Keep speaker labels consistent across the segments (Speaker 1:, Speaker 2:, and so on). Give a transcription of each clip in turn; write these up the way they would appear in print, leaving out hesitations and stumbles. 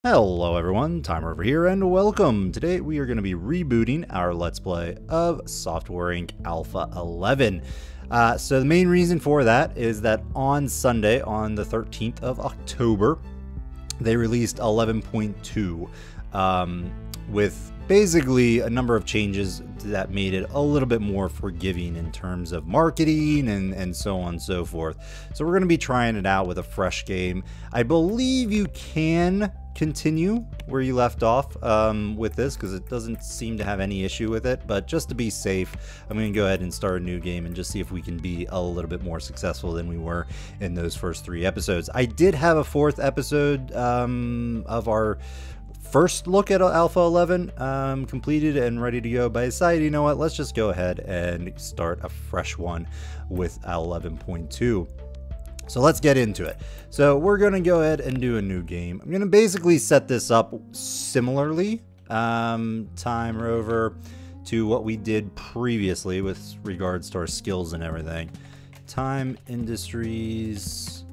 Speaker 1: Hello everyone, Timer over here, and welcome! Today we are going to be rebooting our Let's Play of Software Inc. Alpha 11. So the main reason for that is that on Sunday, on the 13th of October, they released 11.2 with basically a number of changes that made it a little bit more forgiving in terms of marketing and so on and so forth. So we're going to be trying it out with a fresh game. I believe you can continue where you left off with this because it doesn't seem to have any issue with it, but just to be safe, I'm going to go ahead and start a new game and just see if we can be a little bit more successful than we were in those first 3 episodes. I did have a 4th episode of our first look at Alpha 11 completed and ready to go, but I decided, you know what, let's just go ahead and start a fresh one with 11.2. So let's get into it. So we're going to go ahead and do a new game. I'm going to basically set this up similarly, time over to what we did previously with regards to our skills and everything. Time Industries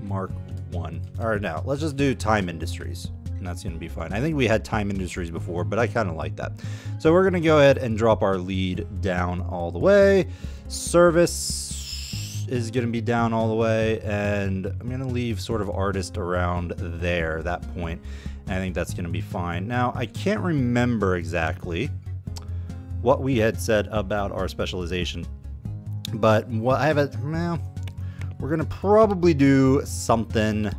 Speaker 1: Mark 1. Alright, now let's just do Time Industries, and that's going to be fine. I think we had Time Industries before, but I kind of like that. So we're going to go ahead and drop our lead down all the way. Service is going to be down all the way, and I'm going to leave sort of artist around there, that point. And I think that's going to be fine. Now, I can't remember exactly what we had said about our specialization, but what I have it, well, we're going to probably do something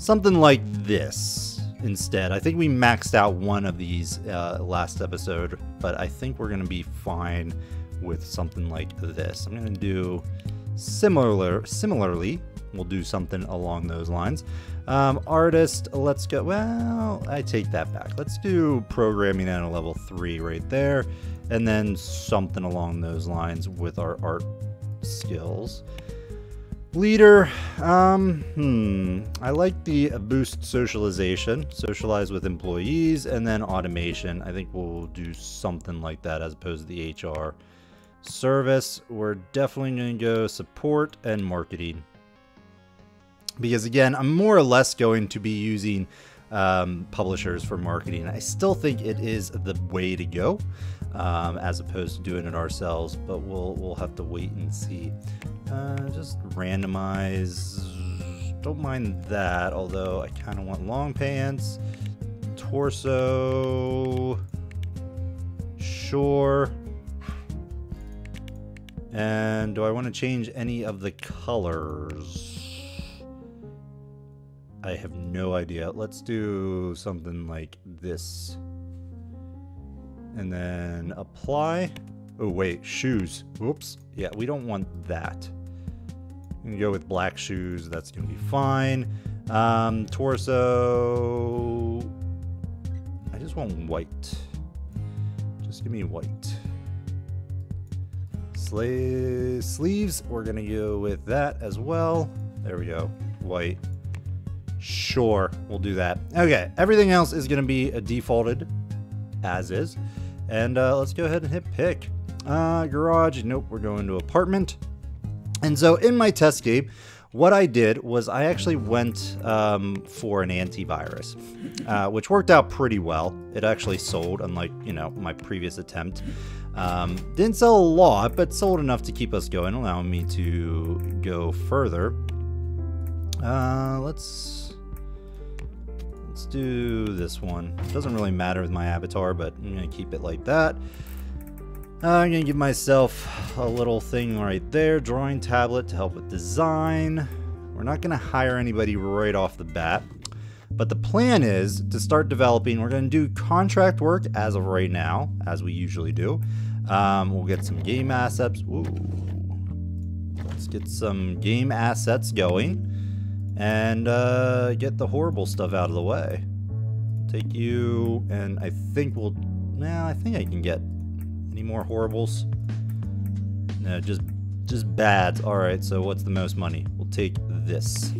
Speaker 1: like this instead. I think we maxed out one of these last episode, but I think we're going to be fine with something like this. I'm going to do similarly, we'll do something along those lines. Artist, let's go, well, I take that back. Let's do programming at a level 3 right there, and then something along those lines with our art skills. Leader, I like the boost socialization, socialize with employees, and then automation. I think we'll do something like that as opposed to the HR. Service, we're definitely going to go support and marketing. Because again, I'm more or less going to be using publishers for marketing. I still think it is the way to go, as opposed to doing it ourselves, but we'll have to wait and see. Just randomize, don't mind that, although I kind of want long pants, torso, sure. And do I want to change any of the colors? I have no idea. Let's do something like this. And then apply. Oh, wait, shoes. Whoops. Yeah, we don't want that. I'm going to go with black shoes. That's going to be fine. Torso. I just want white. Just give me white. Sleeves, we're going to go with that as well. There we go. White. Sure, we'll do that. Okay, everything else is going to be defaulted as is. And let's go ahead and hit pick. Garage, nope, we're going to apartment. And so in my test game, what I did was I actually went for an antivirus, which worked out pretty well. It actually sold, unlike, you know, my previous attempt. Didn't sell a lot, but sold enough to keep us going, allowing me to go further. Let's do this one. It doesn't really matter with my avatar, but I'm going to keep it like that. I'm going to give myself a little thing right there, drawing tablet to help with design. We're not going to hire anybody right off the bat, but the plan is to start developing. We're going to do contract work as of right now, as we usually do. We'll get some game assets. Ooh. Let's get some game assets going and get the horrible stuff out of the way. Take you, and I think we'll, nah, I think I can get any more horribles. No, just bads. Alright, so what's the most money? We'll take this.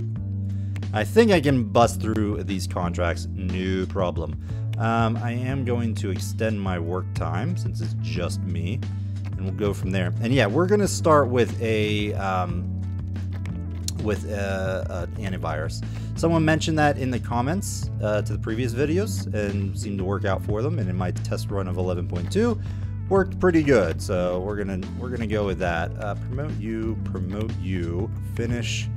Speaker 1: I think I can bust through these contracts, no problem. I am going to extend my work time since it's just me, and we'll go from there. And yeah, we're going to start with a with antivirus. Someone mentioned that in the comments to the previous videos and seemed to work out for them, and in my test run of 11.2 worked pretty good. So we're gonna go with that. Promote you, finish,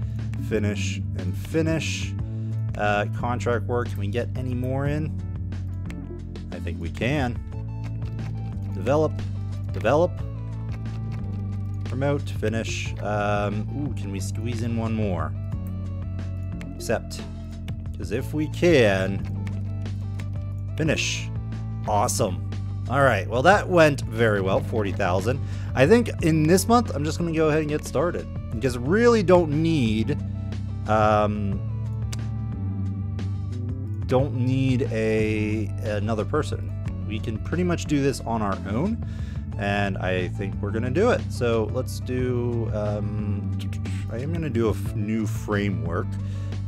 Speaker 1: and finish. Contract work, can we get any more in? I think we can. Develop, promote, finish. Ooh, can we squeeze in one more? Accept. Because if we can, finish. Awesome. All right, well that went very well, 40,000. I think in this month, I'm just gonna go ahead and get started. Because really don't need another person. We can pretty much do this on our own, and I think we're gonna do it. So let's do, I am gonna do a new framework,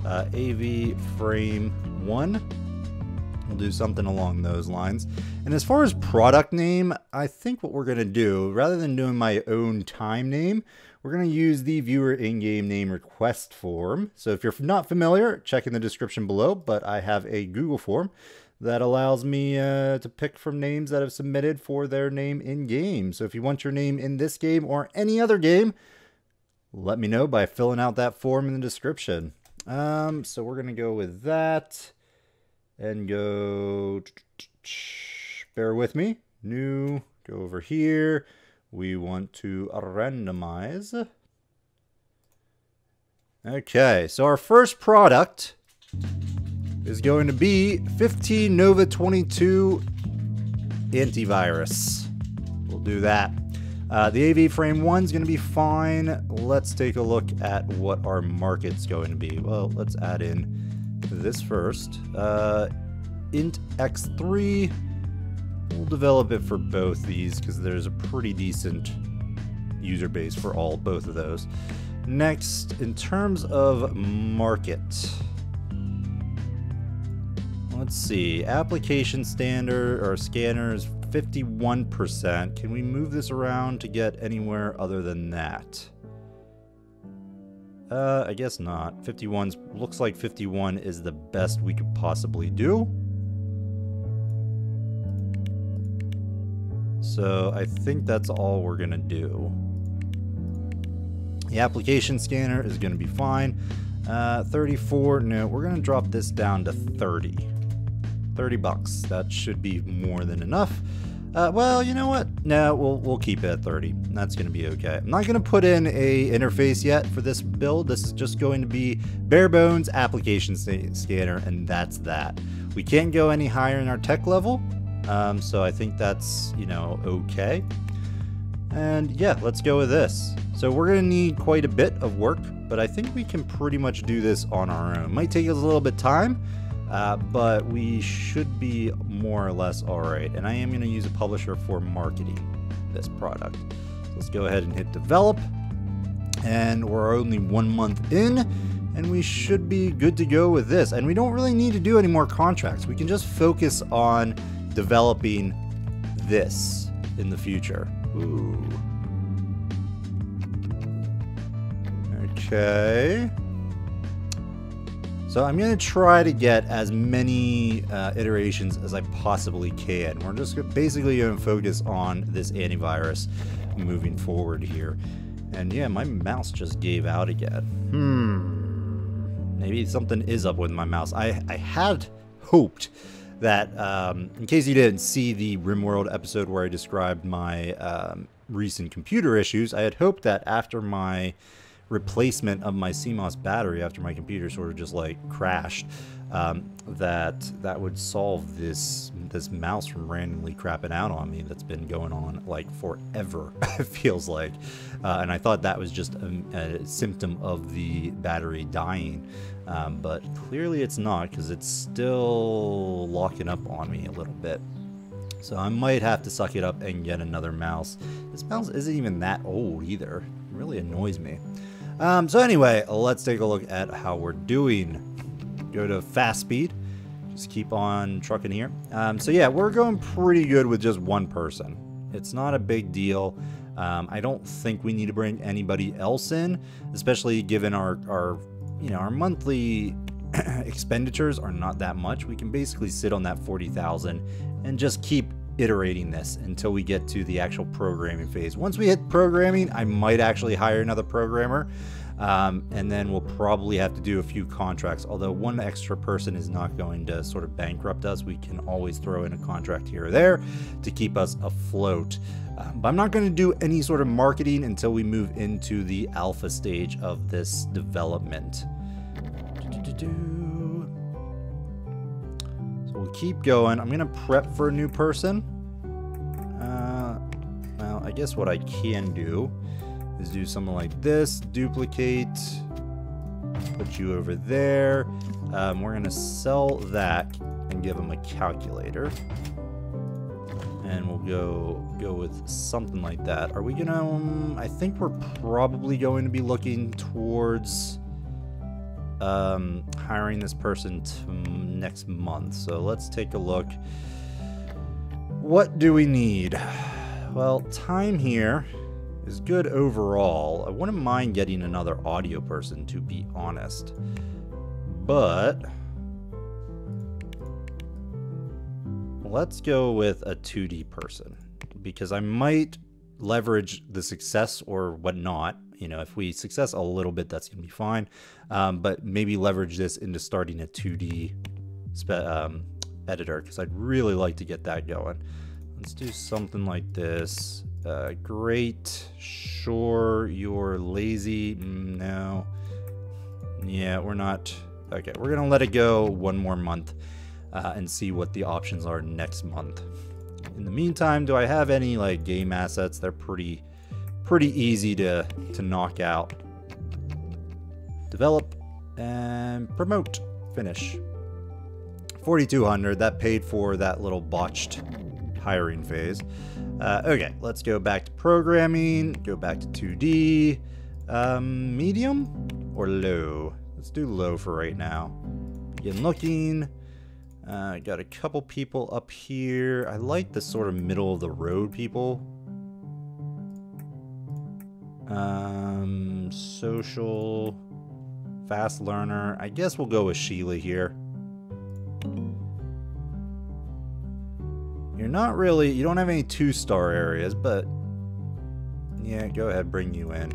Speaker 1: AV frame 1. We'll do something along those lines. And as far as product name, I think what we're gonna do, rather than doing my own time name, we're going to use the viewer in-game name request form. So if you're not familiar, check in the description below, but I have a Google form that allows me to pick from names that have submitted for their name in-game. So if you want your name in this game or any other game, let me know by filling out that form in the description. So we're going to go with that and go, bear with me, new, go over here. We want to randomize. Okay, so our first product is going to be 15 Nova 22 antivirus. We'll do that. The AV frame 1 is going to be fine. Let's take a look at what our market's going to be. Well, let's add in this first. Int X3. We'll develop it for both these because there's a pretty decent user base for both of those. Next, in terms of market, let's see, application standard or scanner is 51%. Can we move this around to get anywhere other than that? I guess not. 51 looks like 51 is the best we could possibly do. So I think that's all we're gonna do. The application scanner is gonna be fine. 34, no, we're gonna drop this down to 30. 30 bucks, that should be more than enough. Well, you know what? No, we'll keep it at 30. That's gonna be okay. I'm not gonna put in a interface yet for this build. This is just going to be bare bones application scanner, and that's that. We can't go any higher in our tech level. So I think that's, you know, okay. And yeah, let's go with this. So we're going to need quite a bit of work, but I think we can pretty much do this on our own. Might take us a little bit of time, but we should be more or less all right. And I am going to use a publisher for marketing this product. So let's go ahead and hit develop. And we're only 1 month in, and we should be good to go with this. And we don't really need to do any more contracts. We can just focus on developing this in the future. Ooh. Okay. So I'm going to try to get as many iterations as I possibly can. We're just basically going to focus on this antivirus moving forward here. And yeah, my mouse just gave out again. Maybe something is up with my mouse. I had hoped that, in case you didn't see the RimWorld episode where I described my recent computer issues, I had hoped that after my replacement of my CMOS battery, after my computer sort of just like crashed, that would solve this mouse from randomly crapping out on me that's been going on like forever, it feels like. And I thought that was just a symptom of the battery dying. But clearly it's not, because it's still locking up on me a little bit. So I might have to suck it up and get another mouse. This mouse isn't even that old either. It really annoys me. So anyway, let's take a look at how we're doing. Go to fast speed. Just keep on trucking here. So yeah, we're going pretty good with just one person. It's not a big deal. I don't think we need to bring anybody else in, especially given our monthly expenditures are not that much. We can basically sit on that 40,000 and just keep iterating this until we get to the actual programming phase. Once we hit programming, I might actually hire another programmer, and then we'll probably have to do a few contracts. Although one extra person is not going to sort of bankrupt us, we can always throw in a contract here or there to keep us afloat. But I'm not going to do any sort of marketing until we move into the alpha stage of this development. So we'll keep going. I'm gonna prep for a new person. Well, I guess what I can do is do something like this. Duplicate. Put you over there. We're gonna sell that and give them a calculator. And we'll go with something like that. Are we gonna? I think we're probably going to be looking towards hiring this person next month. So let's take a look. What do we need? Well, time here is good overall. I wouldn't mind getting another audio person, to be honest, but let's go with a 2D person because I might leverage the success or whatnot. You know, if we success a little bit, that's going to be fine. But maybe leverage this into starting a 2D editor because I'd really like to get that going. Let's do something like this. Great. Sure, you're lazy. No. Yeah, we're not. Okay, we're going to let it go one more month and see what the options are next month. In the meantime, do I have any like game assets? They're pretty easy to knock out. Develop and promote. Finish. 4,200. That paid for that little botched hiring phase. Okay, let's go back to programming. Go back to 2D. Medium or low? Let's do low for right now. Begin looking. Got a couple people up here. I like the sort of middle of the road people. Social, fast learner. I guess we'll go with Sheila here. You're not really, you don't have any 2-star areas, but yeah, go ahead, bring you in.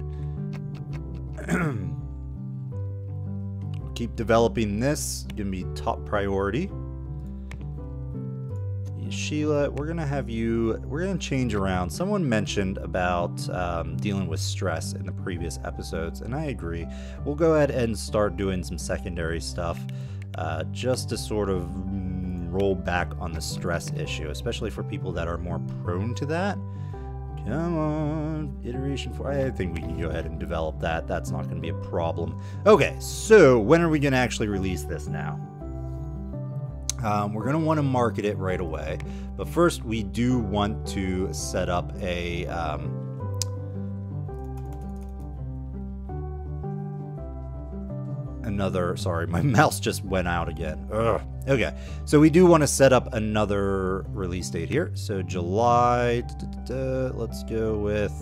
Speaker 1: Keep developing this. Gonna be top priority. Sheila, we're gonna have you, we're gonna change around. Someone mentioned about dealing with stress in the previous episodes, and I agree. We'll go ahead and start doing some secondary stuff just to sort of roll back on the stress issue, especially for people that are more prone to that. Come on, iteration 4. I think we can go ahead and develop that. That's not going to be a problem. Okay, so when are we going to actually release this now? We're going to want to market it right away, but first we do want to set up a sorry, my mouse just went out again. Ugh. Okay, so we do want to set up another release date here. So July, let's go with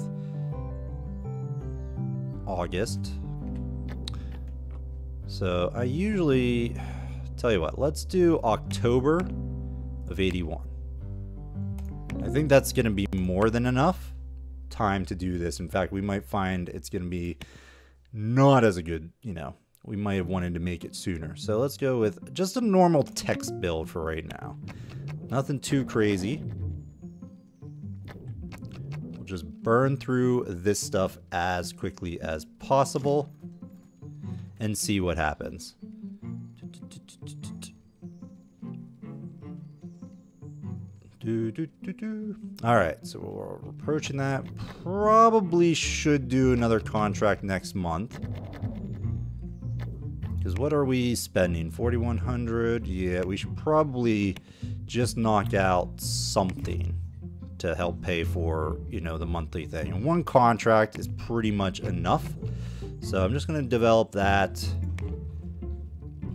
Speaker 1: August. So I usually tell you what, let's do October of 81. I think that's going to be more than enough time to do this. In fact, we might find it's going to be not as a good, you know, we might have wanted to make it sooner. So let's go with just a normal text build for right now. Nothing too crazy. We'll just burn through this stuff as quickly as possible and see what happens. All right, so we're approaching that. Probably should do another contract next month. Because what are we spending? 4,100? Yeah, we should probably just knock out something to help pay for, you know, the monthly thing. And one contract is pretty much enough. So I'm just going to develop that.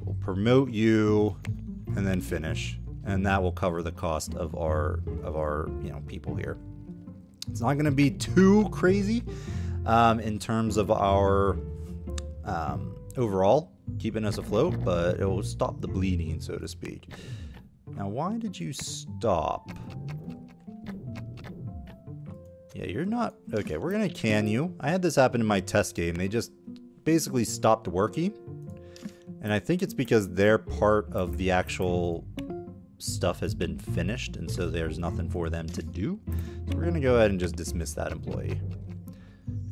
Speaker 1: We'll promote you and then finish. And that will cover the cost of our you know, people here. It's not going to be too crazy in terms of our overall keeping us afloat, but it will stop the bleeding, so to speak. Now, why did you stop? Yeah, you're not... Okay, we're going to can you. I had this happen in my test game. They just basically stopped working. And I think it's because their part of the actual stuff has been finished, and so there's nothing for them to do. So we're going to go ahead and just dismiss that employee.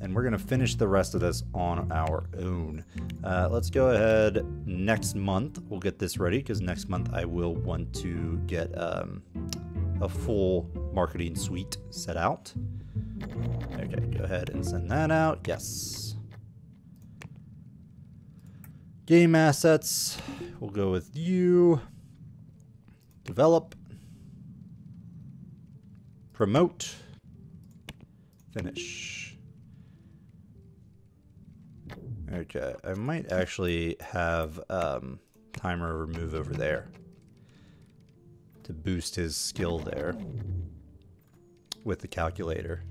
Speaker 1: And we're going to finish the rest of this on our own. Let's go ahead. Next month, we'll get this ready, because next month I will want to get a full marketing suite set out. Okay, go ahead and send that out. Yes. Game assets. We'll go with you. Develop. Promote. Finish. Okay, I might actually have Timer move over there to boost his skill there with the calculator.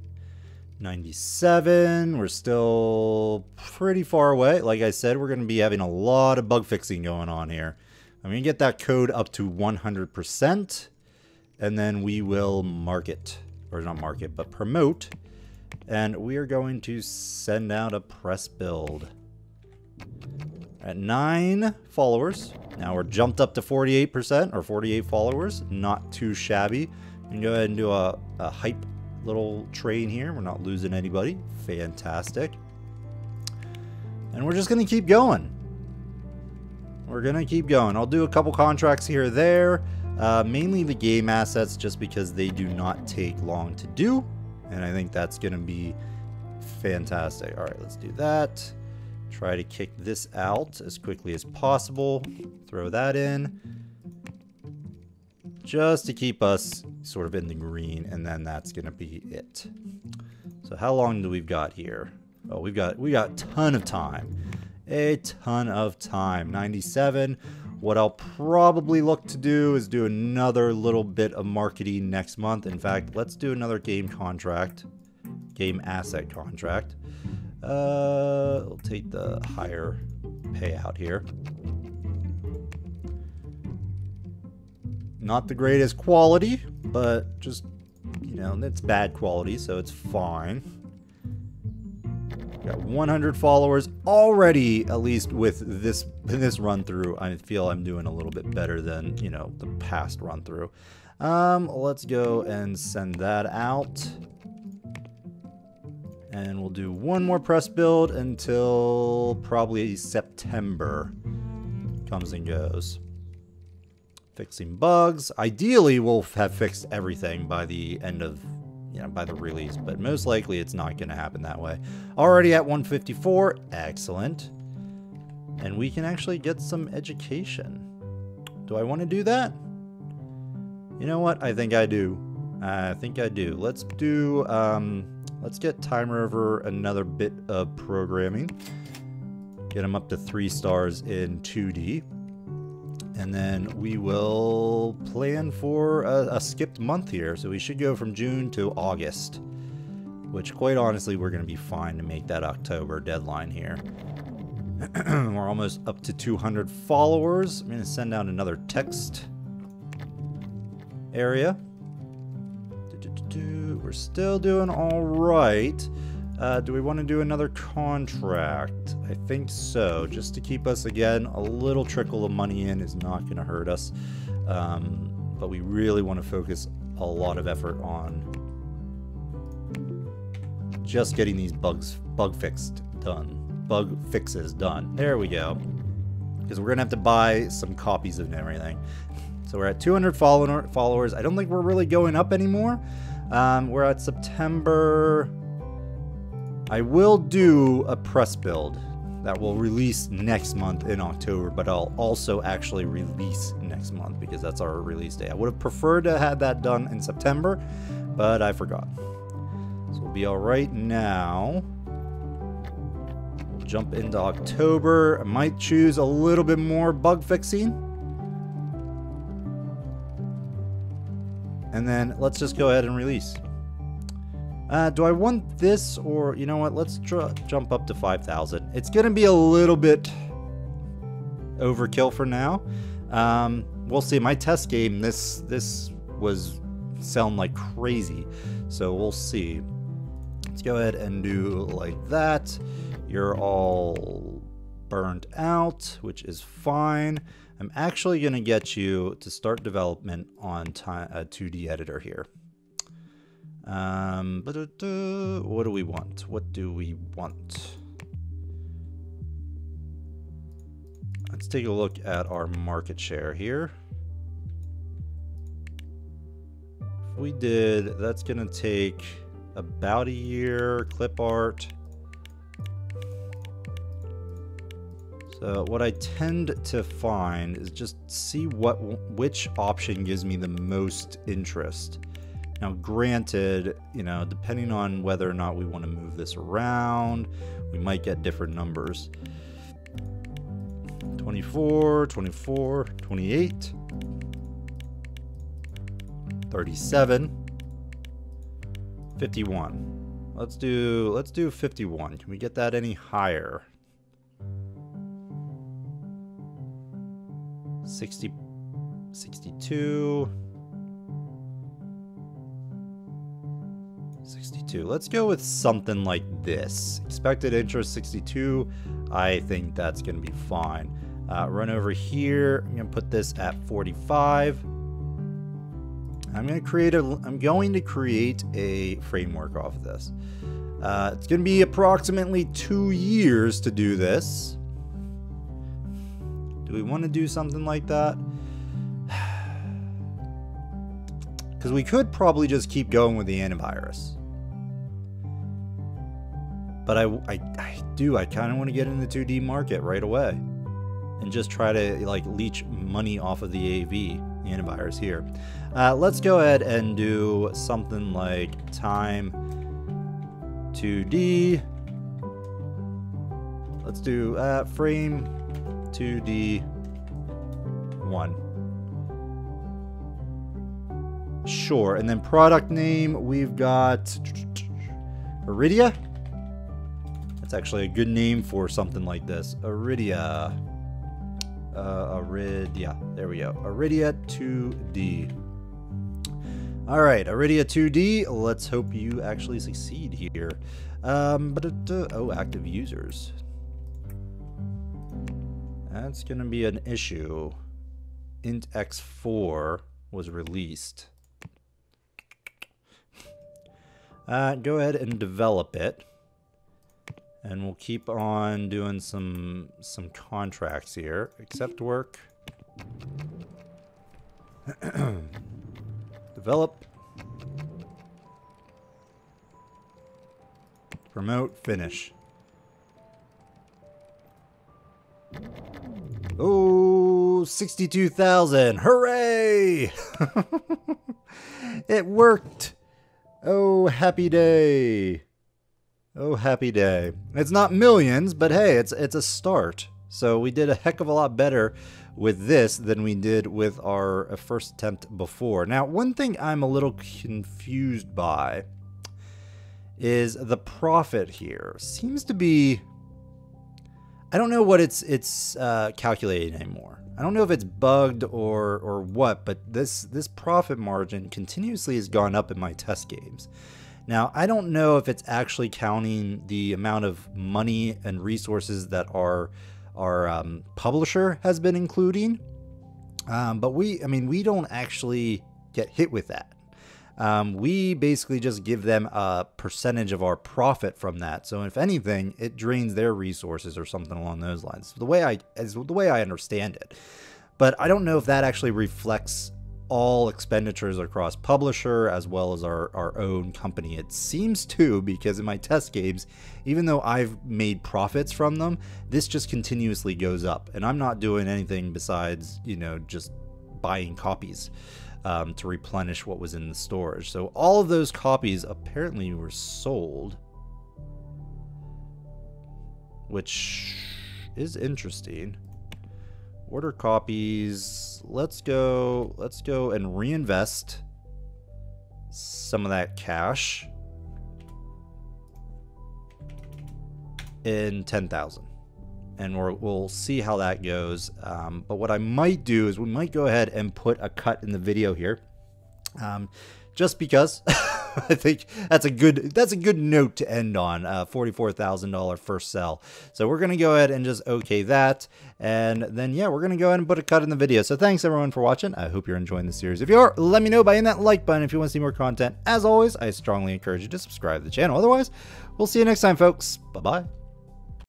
Speaker 1: 97, we're still pretty far away. Like I said, we're going to be having a lot of bug fixing going on here. I'm going to get that code up to 100%, and then we will market, or not market, but promote, and we are going to send out a press build. At 9 followers, now we're jumped up to 48% or 48 followers. Not too shabby. We can go ahead and do a hype little train here. We're not losing anybody. Fantastic. And we're just going to keep going. We're going to keep going. I'll do a couple contracts here or there. Mainly the game assets, just because they do not take long to do. And I think that's going to be fantastic. All right, let's do that. Try to kick this out as quickly as possible. Throw that in. Just to keep us sort of in the green, and then that's going to be it. So how long do we've got here? Oh, we got a ton of time. A ton of time. 97. What I'll probably look to do is do another little bit of marketing next month. In fact, let's do another game contract. Game asset contract. We'll take the higher payout here. Not the greatest quality, but just, you know, it's bad quality, so it's fine. Got 100 followers already, at least with this run through. I feel I'm doing a little bit better than, you know, the past run through. Let's go and send that out. And we'll do one more press build until probably September comes and goes. Fixing bugs. Ideally, we'll have fixed everything by the end of, you know, by the release, but most likely it's not going to happen that way. Already at 154. Excellent. And we can actually get some education. Do I want to do that? You know what? I think I do. I think I do. Let's do... let's get Timer over another bit of programming. Get him up to 3 stars in 2D. And then we will plan for a skipped month here. So we should go from June to August. Which, quite honestly, we're going to be fine to make that October deadline here. We're almost up to 200 followers. I'm going to send out another text area. We're still doing all right. Do we want to do another contract? I think so. Just to keep us, again, a little trickle of money in is not going to hurt us. But we really want to focus a lot of effort on just getting these bug fixes done. There we go. Because we're going to have to buy some copies of everything. So we're at 200 followers. I don't think we're really going up anymore. We're at September. I will do a press build that will release next month in October, but I'll also actually release next month because that's our release day. I would have preferred to have that done in September, but I forgot. So we'll be all right now. We'll jump into October. I might choose a little bit more bug fixing. And then let's just go ahead and release. Do I want this, or you know what? Let's jump up to 5,000. It's gonna be a little bit overkill for now. We'll see. My test game, this was selling like crazy, so we'll see. Let's go ahead and do like that. You're all burnt out, which is fine. I'm actually gonna get you to start development on a 2D editor here. What do we want? What do we want? Let's take a look at our market share here. If we did, that's gonna take about a year. Clip art. So what I tend to find is just see which option gives me the most interest. Now, granted, you know, depending on whether or not we want to move this around, we might get different numbers. 24, 24, 28, 37, 51. Let's do 51. Can we get that any higher? 60, 62. 62. Let's go with something like this. Expected interest 62. I think that's going to be fine. Run over here. I'm going to put this at 45. I'm going to create a framework off of this. It's going to be approximately 2 years to do this. Do we want to do something like that? Because we could probably just keep going with the antivirus. But I kind of want to get in the 2D market right away and just try to like leech money off of the AV, the antivirus here. Let's go ahead and do something like time 2D. Let's do frame 2D 1. Sure, and then product name, we've got Iridia. That's actually a good name for something like this. Iridia. Iridia. There we go. Iridia 2D. All right, Iridia 2D. Let's hope you actually succeed here. Oh, active users. That's going to be an issue. Int x4 was released. Go ahead and develop it. And we'll keep on doing some contracts here. Accept work. Develop. Promote, finish. Oh, 62,000. Hooray! It worked. Oh, happy day. Oh, happy day. It's not millions, but hey, it's a start. So we did a heck of a lot better with this than we did with our first attempt before. Now, one thing I'm a little confused by is the profit here. Seems to be... I don't know what it's calculating anymore. I don't know if it's bugged or what, but this profit margin continuously has gone up in my test games. Now, I don't know if it's actually counting the amount of money and resources that our publisher has been including, but we don't actually get hit with that. We basically just give them a percentage of our profit from that. So if anything, it drains their resources or something along those lines. The way I understand it, but I don't know if that actually reflects all expenditures across publisher as well as our own company. It seems to, because in my test games, even though I've made profits from them, this just continuously goes up, and I'm not doing anything besides, you know, just buying copies to replenish what was in the storage. So all of those copies apparently were sold, which is interesting. Order copies. Let's go and reinvest some of that cash in 10,000. And we'll see how that goes. But what I might do is we might go ahead and put a cut in the video here. Just because I think that's a good note to end on. $44,000 first sell. So we're gonna go ahead and just okay that, and then yeah, we're gonna go ahead and put a cut in the video. So thanks everyone for watching. I hope you're enjoying the series. If you are, let me know by hitting that like button. If you want to see more content, as always, I strongly encourage you to subscribe to the channel. Otherwise, we'll see you next time, folks. Bye bye.